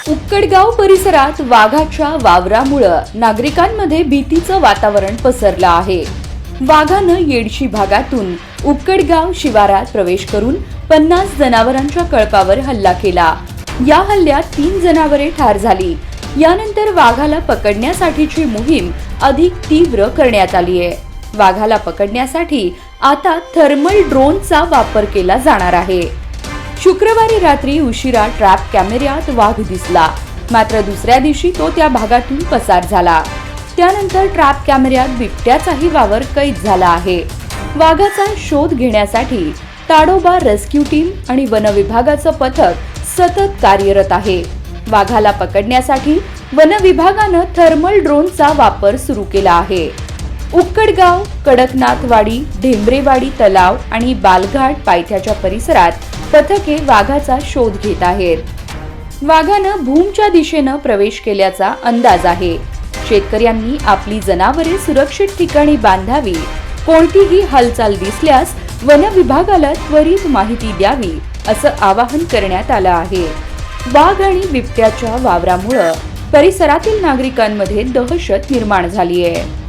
उक्कडगाव परिसरात वाघाच्या वावरामुळे नागरिकांमध्ये भीतीचं वातावरण पसरलं आहे। वाघानं येडशी भागातून उक्कडगाव शिवारात प्रवेश करून 50 जनावरांच्या कळपावर हल्ला केला। या हल्ल्यात 3 जनावरे ठार झाली। यानंतर वाघाला पकडण्यासाठीची मोहीम अधिक तीव्र करण्यात आली आहे। वाघाला पकडण्यासाठी आता थर्मल ड्रोनचा वापर केला जाणार आहे। शुक्रवारी रात्री उशिरा ट्रॅप कॅमेऱ्यात वाघ दिसला, मात्र दुसऱ्या दिवशी तो त्या भागातून पसार झाला। त्यानंतर ट्रॅप कॅमेऱ्यात बिबट्याचाही वावर कैद झाला आहे। वाघाचा शोध घेण्यासाठी ताडोबा रेस्क्यू टीम आणि वन विभागाचं पथक सतत कार्यरत आहे। वाघाला पकडण्यासाठी वन विभागानं थर्मल ड्रोनचा वापर सुरू केला आहे। उक्कडगाव, कडकनाथवाडी, ढेंबरेवाडी तलाव आणि बालघाट पायथ्याच्या परिसरात पथके वाघाचा शोध घेत आहेत। वाघानं भूमच्या दिशेनं प्रवेश केल्याचा अंदाज आहे। शेतकऱ्यांनी आपली जनावरे सुरक्षित ठिकाणी बांधावी। कोणतीही हालचाल दिसल्यास वन विभागाला त्वरित माहिती द्यावी, असं आवाहन करण्यात आलं आहे। वाघ आणि बिबट्याच्या वावरामुळे परिसरातील नागरिकांमध्ये दहशत निर्माण झाली आहे।